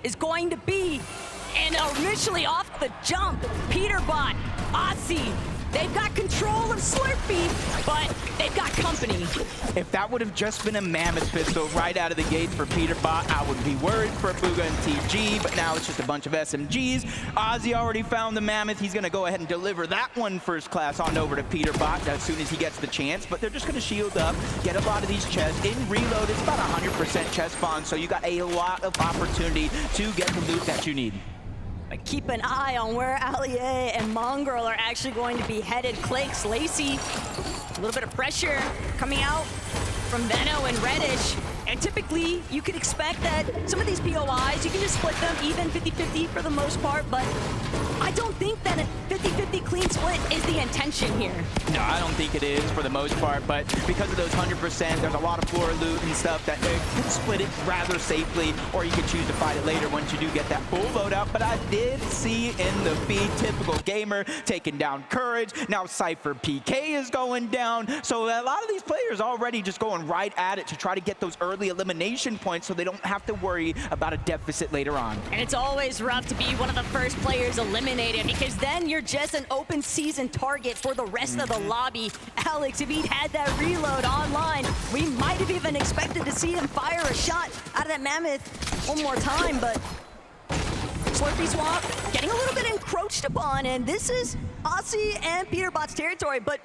is going to be, and initially off the jump, Peterbot, Aussie, they've got control of Slurpy, but they've got company. If that would have just been a Mammoth pistol right out of the gate for Peterbot, I would be worried for Booga and TG, but now it's just a bunch of SMGs. Ozzy already found the Mammoth. He's going to go ahead and deliver that one first class on over to Peterbot as soon as he gets the chance, but they're just going to shield up, get a lot of these chests. In reload, it's about 100% chest spawn, so you got a lot of opportunity to get the loot that you need. But keep an eye on where Allier and Mongrel are actually going to be headed. Clake's, Lacey, a little bit of pressure coming out from Veno and Reddish. And typically, you could expect that some of these POIs, you can just split them even 50-50 for the most part, but I don't think that a 50-50 clean split is the intention here. No, I don't think it is for the most part, but because of those 100%, there's a lot of floor loot and stuff that you can split it rather safely, or you can choose to fight it later once you do get that full loadout. But I did see in the feed, typical gamer taking down Courage. Now Cypher PK is going down, so a lot of these players already just going right at it to try to get those early elimination points so they don't have to worry about a deficit later on. And it's always rough to be one of the first players eliminated, because then you're just an open season target for the rest of the lobby. Alex, if he'd had that reload online, we might have even expected to see him fire a shot out of that Mammoth one more time, but Slurpy Swamp getting a little bit encroached upon, and this is Aussie and Peterbot's territory, but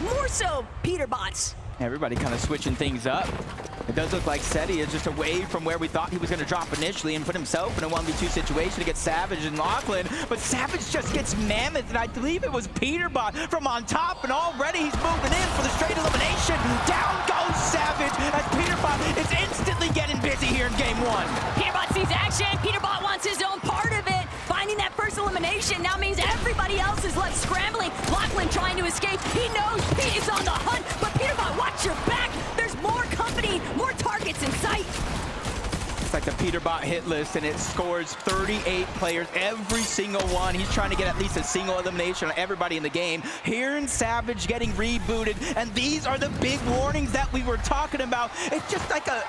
more so Peterbot's. Everybody kind of switching things up. It does look like Seti is just away from where we thought he was going to drop initially and put himself in a 1v2 situation against Savage and Lachlan. But Savage just gets Mammoth, and I believe it was Peterbot from on top, and already he's moving in for the straight elimination. Down goes Savage as Peterbot is instantly getting busy here in game one. Peterbot sees action. Peterbot wants his own part of it. Finding that first elimination now means everybody else is left scrambling. Lachlan trying to escape. He knows Pete is on the hunt, but Peterbot, watch your back. There's more company, more targets in sight. It's like the Peterbot hit list, and it scores 38 players, every single one. He's trying to get at least a single elimination on everybody in the game. Here in Savage getting rebooted, and these are the big warnings that we were talking about. It's just like a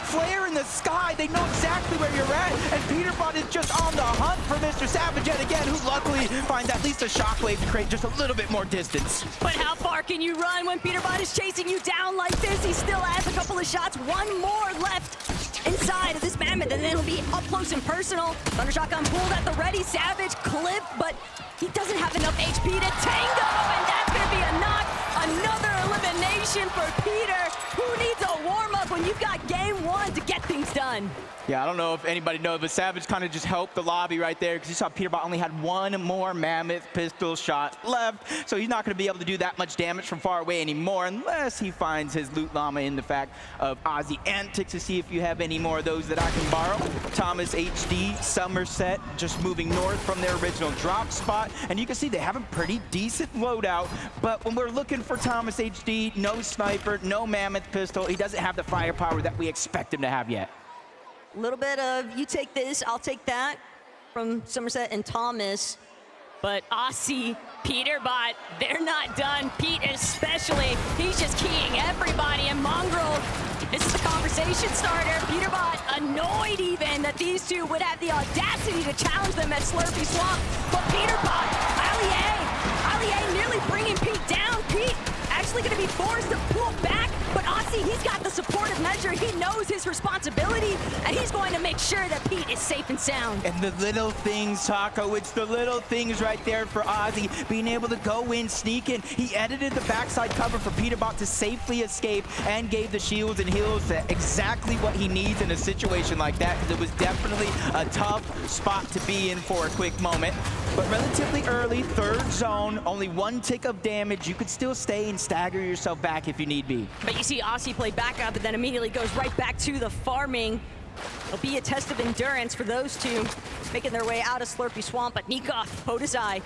flare in the sky. They know exactly where you're at, and Peterbot is just on the hunt for Mr. Savage yet again, who luckily finds at least a shockwave to create just a little bit more distance. But how far can you run when Peterbot is chasing you down like this? He still has a couple of shots, one more left inside of this Mammoth, and then it'll be up close and personal. Thunder Shotgun pulled at the ready. Savage clip, but he doesn't have enough HP to tango, and that's gonna be a knock. Another elimination for Peter. Who needs a warm-up when you've got game one to get things done? Yeah, I don't know if anybody knows, but Savage kind of just helped the lobby right there, because you saw Peterbot only had one more Mammoth pistol shot left, so he's not going to be able to do that much damage from far away anymore unless he finds his loot llama in the fact of Aussie Antics to see if you have any more of those that I can borrow. Thomas HD, Somerset, just moving north from their original drop spot, and you can see they have a pretty decent loadout, but when we're looking for Thomas HD, no sniper, no Mammoth pistol, he doesn't have the firepower that we expect him to have yet. A little bit of, you take this, I'll take that, from Somerset and Thomas. But Aussie, Peterbot, they're not done. Pete especially, he's just keying everybody. And Mongrel, this is a conversation starter. Peterbot annoyed even that these two would have the audacity to challenge them at Slurpy Swamp. But Peterbot, Allier nearly bringing Pete down. Pete actually going to be forced to pull back, but Aussie, he's got the supportive measure. He knows his responsibility, and he's going to make sure that Pete is safe and sound. And the little things, Taco, it's the little things right there for Aussie, being able to go in, sneak in. He edited the backside cover for Peterbot to safely escape and gave the shields and heals exactly what he needs in a situation like that, because it was definitely a tough spot to be in for a quick moment. But relatively early, third zone, only one tick of damage. You could still stay and stagger yourself back if you need be. But you see Aussie play back up and then immediately goes right back to the farming. It'll be a test of endurance for those two making their way out of Slurpy Swamp. But Nikov, Podesai,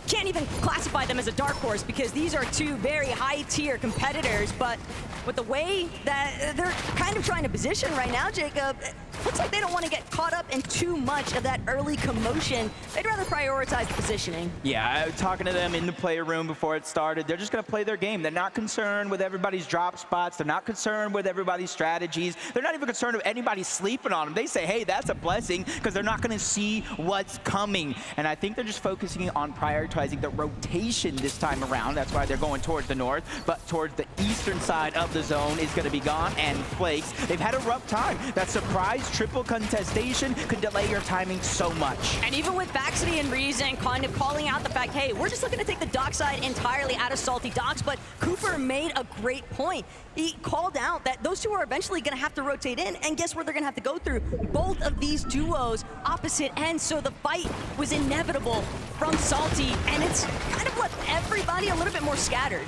can't even classify them as a dark horse because these are two very high-tier competitors. But with the way that they're kind of trying to position right now, Jacob, looks like they don't want to get caught up in too much of that early commotion. They'd rather prioritize positioning. Yeah, I was talking to them in the player room before it started. They're just going to play their game. They're not concerned with everybody's drop spots. They're not concerned with everybody's strategies. They're not even concerned with anybody sleeping on them. They say, hey, that's a blessing, because they're not going to see what's coming. And I think they're just focusing on prioritizing the rotation this time around. That's why they're going towards the north, but towards the eastern side of the zone is going to be gone, and Flakes, they've had a rough time. That surprise triple contestation could delay your timing so much. And even with Vaxity and Reason kind of calling out the fact, hey, we're just looking to take the dock side entirely out of Salty Docks, but Cooper made a great point. He called out that those two are eventually going to have to rotate in, and guess where they're going to have to go through? Both of these duos opposite ends, so the fight was inevitable from Salty, and it's kind of left everybody a little bit more scattered.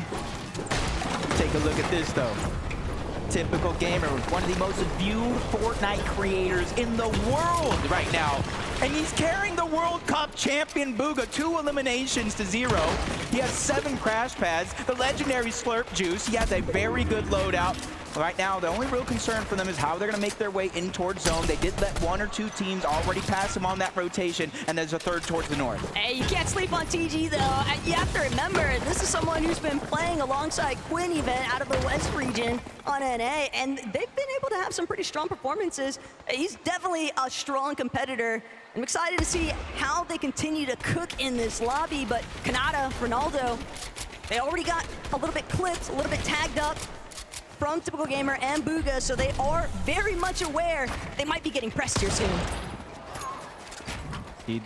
Take a look at this, though. Typical gamer, one of the most viewed Fortnite creators in the world right now. And he's carrying the World Cup champion Booga 2 eliminations to 0. He has 7 crash pads, the legendary Slurp Juice. He has a very good loadout. Right now, the only real concern for them is how they're going to make their way in towards zone. They did let 1 or 2 teams already pass them on that rotation, and there's a third towards the north. Hey, you can't sleep on TG, though. You have to remember, this is someone who's been playing alongside Quinn even out of the West region on NA, and they've been able to have some pretty strong performances. He's definitely a strong competitor. I'm excited to see how they continue to cook in this lobby, but Kanata, Ronaldo, they already got a little bit clipped, a little bit tagged up from Typical Gamer and Booga, so they are very much aware they might be getting pressed here soon. The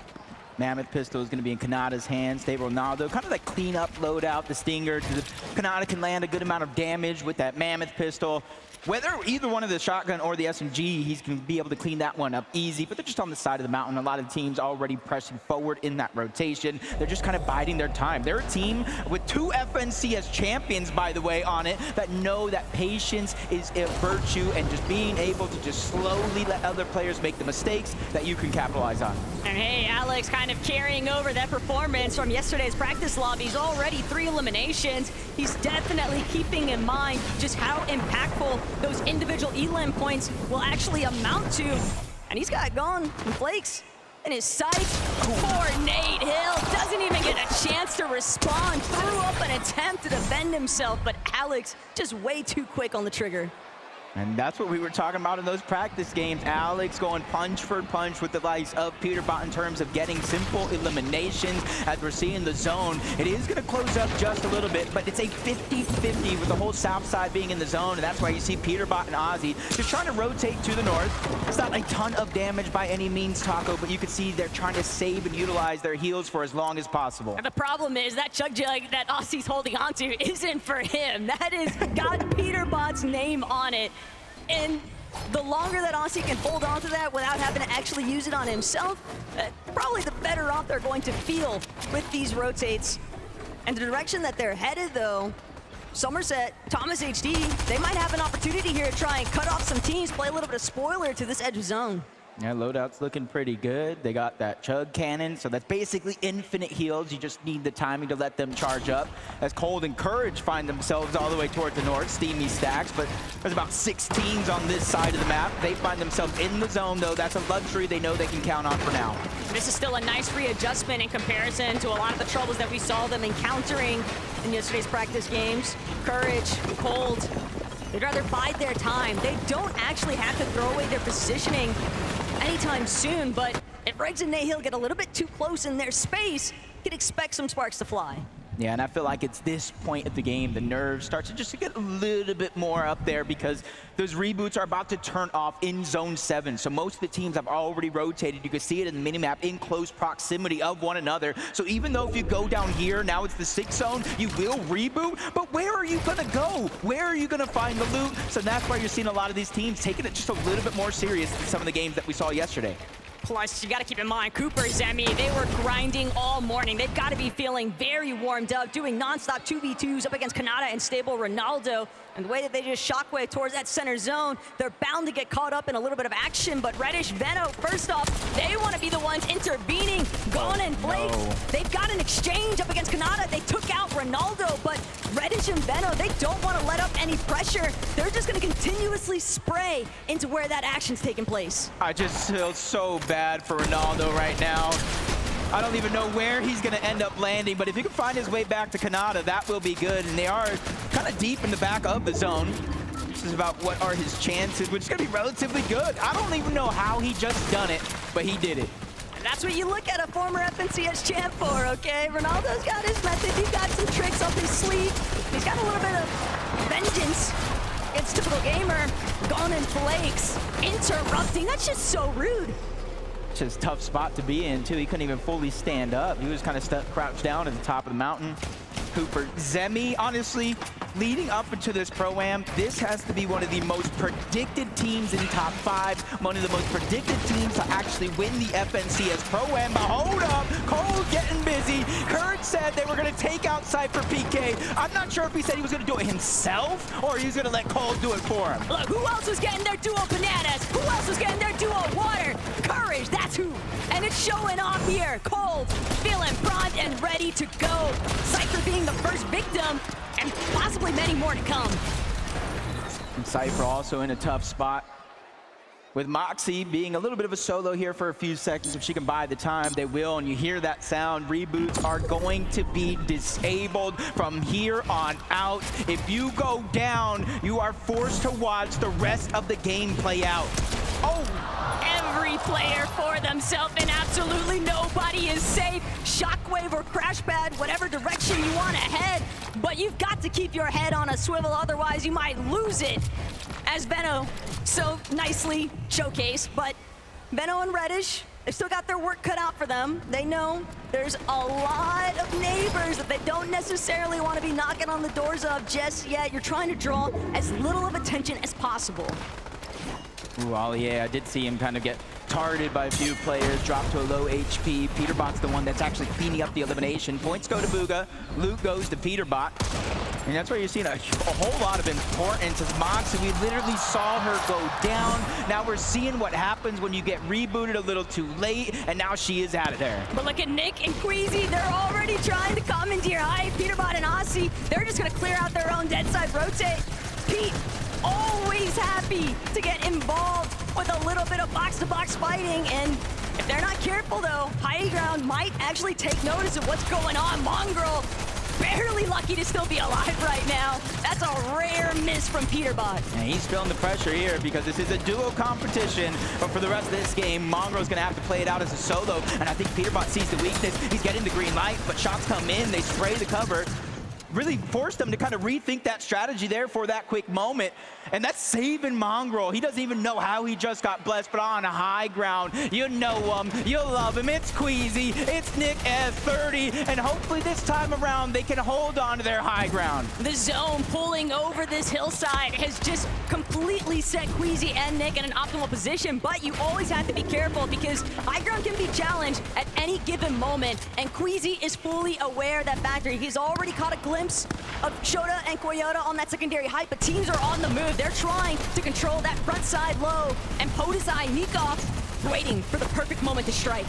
Mammoth pistol is going to be in Kanata's hands. They Ronaldo, kind of that clean-up loadout, the Stinger. Kanata can land a good amount of damage with that Mammoth pistol. Whether either one of the shotgun or the SMG, he's going to be able to clean that one up easy, but they're just on the side of the mountain. A lot of teams already pressing forward in that rotation. They're just kind of biding their time. They're a team with 2 FNC as champions, by the way, on it, that know that patience is a virtue, and just being able to just slowly let other players make the mistakes that you can capitalize on. And hey, Alex kind of carrying over that performance from yesterday's practice lobbies. Already 3 eliminations. He's definitely keeping in mind just how impactful those individual elim points will actually amount to. And he's got Gone and Flakes in his sights. Poor Nate Hill doesn't even get a chance to respond. Threw up an attempt to defend himself, but Alex just way too quick on the trigger. And that's what we were talking about in those practice games. Alex going punch for punch with the likes of Peterbot in terms of getting simple eliminations. As we're seeing the zone, it is going to close up just a little bit, but it's a 50-50 with the whole south side being in the zone, and that's why you see Peterbot and Ozzy just trying to rotate to the north. It's not a ton of damage by any means, Taco, but you can see they're trying to save and utilize their heals for as long as possible. And the problem is that Chug Jug that Ozzy's holding onto isn't for him. That is got Peterbot's name on it. And the longer that Aussie can hold on to that without having to actually use it on himself, probably the better off they're going to feel with these rotates. And the direction that they're headed, though, Somerset, Thomas HD, they might have an opportunity here to try and cut off some teams, play a little bit of spoiler to this edge of zone. Yeah, loadout's looking pretty good. They got that Chug Cannon, so that's basically infinite heals. You just need the timing to let them charge up. As Cold and Courage find themselves all the way toward the north, Steamy stacks, but there's about 6 teams on this side of the map. They find themselves in the zone, though. That's a luxury they know they can count on for now. This is still a nice readjustment in comparison to a lot of the troubles that we saw them encountering in yesterday's practice games. Courage, Cold, they'd rather bide their time. They don't actually have to throw away their positioning anytime soon, but if Regs and Nahil get a little bit too close in their space, you can expect some sparks to fly. Yeah, and I feel like it's this point of the game, the nerves start to just get a little bit more up there because those reboots are about to turn off in Zone 7. So most of the teams have already rotated. You can see it in the minimap in close proximity of one another. So even though if you go down here, now it's the 6th zone, you will reboot, but where are you gonna go? Where are you gonna find the loot? So that's why you're seeing a lot of these teams taking it just a little bit more serious than some of the games that we saw yesterday. Plus, you got to keep in mind, Cooper, Zemi, they were grinding all morning. They've got to be feeling very warmed up, doing nonstop 2v2s up against Kanata and stable Ronaldo. And the way that they just shockwave towards that center zone, they're bound to get caught up in a little bit of action. But Reddish, Veno, first off, they want to be the ones intervening. Gone and Flakes, they've got an exchange up against Kanata. They took out Ronaldo, but Reddish and Veno, they don't want to let up any pressure. They're just going to continuously spray into where that action's taking place. I just feel so bad for Ronaldo right now. I don't even know where he's going to end up landing, but if he can find his way back to Canada, that will be good. And they are kind of deep in the back of the zone. This is about what are his chances, which is going to be relatively good. I don't even know how he just done it, but he did it. And that's what you look at a former FNCS champ for, okay? Ronaldo's got his method. He's got some tricks up his sleeve. He's got a little bit of vengeance against typical gamer. Gone in flakes, interrupting. That's just so rude. Just tough spot to be in, too. He couldn't even fully stand up. He was kind of stuck, crouched down at the top of the mountain. Cooper, Zemi, honestly, leading up into this Pro-Am, this has to be one of the most predicted teams in top 5, one of the most predicted teams to actually win the FNCS Pro-Am. But hold up, Cole getting busy. Courage said they were going to take out Cypher PK. I'm not sure if he said he was going to do it himself or he was going to let Cole do it for him. Look, who else was getting their duo bananas? Who else was getting their duo water? Courage, that's who. And it's showing off here. Cole feeling primed and ready to go. Cypher being the first victim, and possibly many more to come. And Cypher also in a tough spot. With Moxie being a little bit of a solo here for a few seconds, if she can buy the time, they will. And you hear that sound, reboots are going to be disabled from here on out. If you go down, you are forced to watch the rest of the game play out. Oh! Every player for themselves, and absolutely nobody is safe. Shockwave or crash pad, whatever direction you want to head, but you've got to keep your head on a swivel, otherwise you might lose it. As Veno so nicely showcased, but Veno and Reddish, they've still got their work cut out for them. They know there's a lot of neighbors that they don't necessarily want to be knocking on the doors of just yet. You're trying to draw as little of attention as possible. Ooh, Ollie, I did see him kind of get targeted by a few players, dropped to a low HP. Peterbot's the one that's actually cleaning up the elimination. Points go to Booga, loot goes to Peterbot. And that's where you're seeing a whole lot of importance as Moxie. We literally saw her go down. Now we're seeing what happens when you get rebooted a little too late, and now she is out of there. But look at Nick and Queasy. They're already trying to come into your eye. Peterbot and Aussie, they're just going to clear out their own dead side rotate. Pete, always happy to get involved with a little bit of box-to-box fighting, and if they're not careful though, High Ground might actually take notice of what's going on. Mongrel, barely lucky to still be alive right now. That's a rare miss from Peterbot. And he's feeling the pressure here because this is a duo competition, but for the rest of this game, Mongrel's gonna have to play it out as a solo, and I think Peterbot sees the weakness. He's getting the green light, but shots come in, they spray the cover. Really forced them to kind of rethink that strategy there for that quick moment. And that's saving Mongrel. He doesn't even know how he just got blessed, but on a High Ground, you know him, you love him. It's Queasy, it's Nick at 30, and hopefully this time around they can hold on to their high ground. The zone pulling over this hillside has just completely set Queasy and Nick in an optimal position, but you always have to be careful because High Ground can be challenged at any given moment, and Queasy is fully aware of that factor. He's already caught a glimpse of Shota and Koyota on that secondary height, but teams are on the move. They're trying to control that front side low, and Podesai, Nikov, waiting for the perfect moment to strike.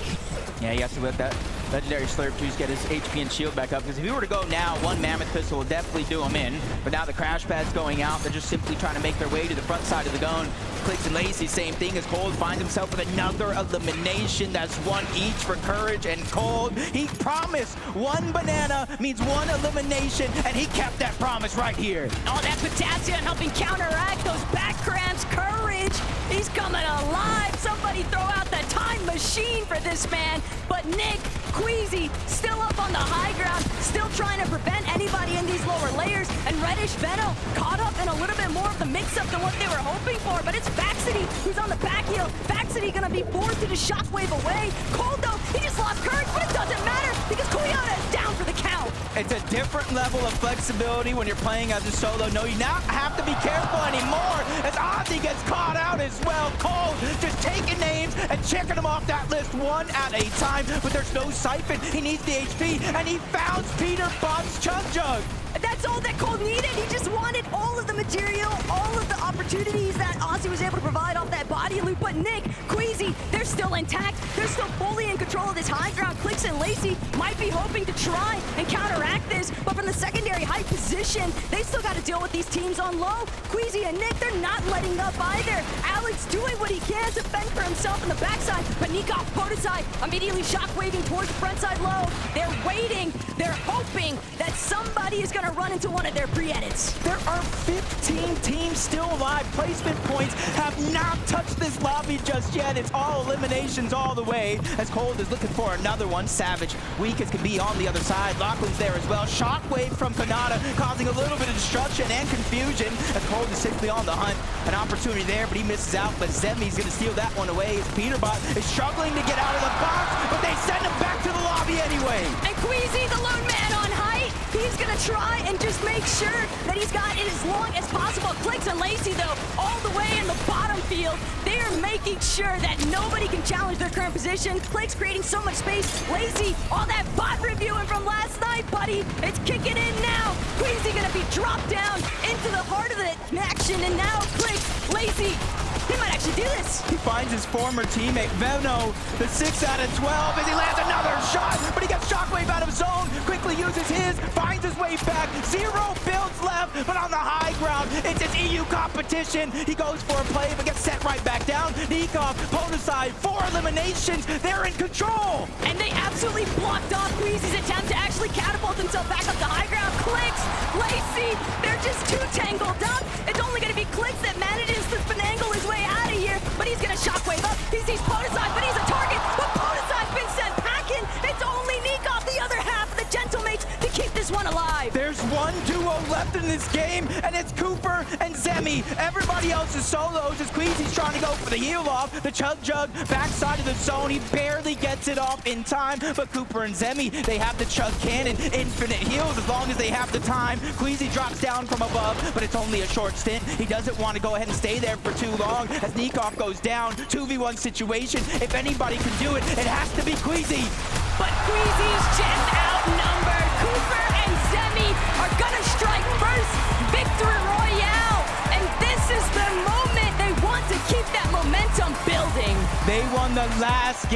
Yeah, he has to let that legendary slurp juice get his HP and shield back up, because if he were to go now, one Mammoth Pistol will definitely do him in, but now the crash pad's going out. They're just simply trying to make their way to the front side of the gun. Clicks and Lacey, same thing as Cold finds himself with another elimination. That's one each for Courage and Cold. He promised one banana means one elimination, and he kept that promise right here. Oh, that potassium helping counteract those back cramps. Courage, he's coming alive. Somebody throw out the time machine for this man. But Nick, Queasy, still up on the high ground, still trying to prevent anybody in these lower layers, and Reddish Veno caught up in a little bit more of the mix-up than what they were hoping for, but it's Vaxity who's on the back heel. Vaxity gonna be forced to the shockwave away. Cold though, he just lost Courage, but it doesn't matter because Koyota is down for the count. It's a different level of flexibility when you're playing as a solo. No, you not have to be careful anymore as Ozzy gets caught out as well. Cold just taking names and checking them off that list one at a time, but there's no siphon. He needs the HP, and he found Peterbot's Chug Jug. That's all that Cole needed. He just wanted all of the material, all of the opportunities that Aussie was able to provide off that body loop. But Nick, Queasy, they're still intact. They're still fully in control of this high ground. Clicks and Lacey might be hoping to try and counteract this, but from the secondary height position, they still got to deal with these teams on low. Queasy and Nick, they're not letting up either. Alex doing what he can to fend for himself on the backside, but Nikov, Prototype, immediately shockwaving towards the front side low. They're waiting. They're hoping that somebody is going to run into one of their pre-edits. There are 15 teams still alive. Placement points have not touched this lobby just yet. It's all eliminations all the way as Cold is looking for another one. Savage, weak as can be on the other side. Lachlan's there as well. Shockwave from Kanata causing a little bit of destruction and confusion as Cold is simply on the hunt. An opportunity there, but he misses out. But Zemi's going to steal that one away as Peterbot is struggling to get out of the box, but they send him back to the lobby anyway. And Queasy, the lone man on height, he's going to try and just make sure that he's got it as long as possible. Clicks and Lacey, though, all the way in the bottom field. They are making sure that nobody can challenge their current position. Clicks creating so much space. Lacey, all that bot reviewing from last night, buddy. It's kicking in now. Queasy going to be dropped down into the heart of the action, and now Clicks, Lacey, he might actually do this. He finds his former teammate, Veno, the 6 out of 12, as he lands another shot, but he gets Shockwave out of zone, quickly uses his, finds his way back, 0 builds left, but on the high ground, it's his EU competition. He goes for a play, but gets set right back down. Nikov, Ponaside, 4 eliminations, they're in control. And they absolutely blocked off Queasy's attempt to actually catapult himself back up the high ground. Clicks, Lacey, they're just too tangled up. It's only going to be Clicks that manages to finagle his way out of here, but he's going to shockwave up. He sees Ponaside, but he's a target. But Ponaside's been sent packing. It's only Nikov, the other half of the Gentlemates, to keep this one alive. There's one duo left in this game, and it's Cooper and Zemi. Everybody else is solos as Queasy's trying to go for the heal off. The Chug Jug backside of the zone. He barely gets it off in time, but Cooper and Zemi, they have the Chug Cannon. Infinite heals as long as they have the time. Queasy drops down from above, but it's only a short stint. He doesn't want to go ahead and stay there for too long as Nikov goes down. 2v1 situation. If anybody can do it, it has to be Queasy. But Queasy's just outnumbered. Cooper and Zemi are gonna strike first. Victory Royale. And this is the moment they want to keep that momentum building. They won the last game.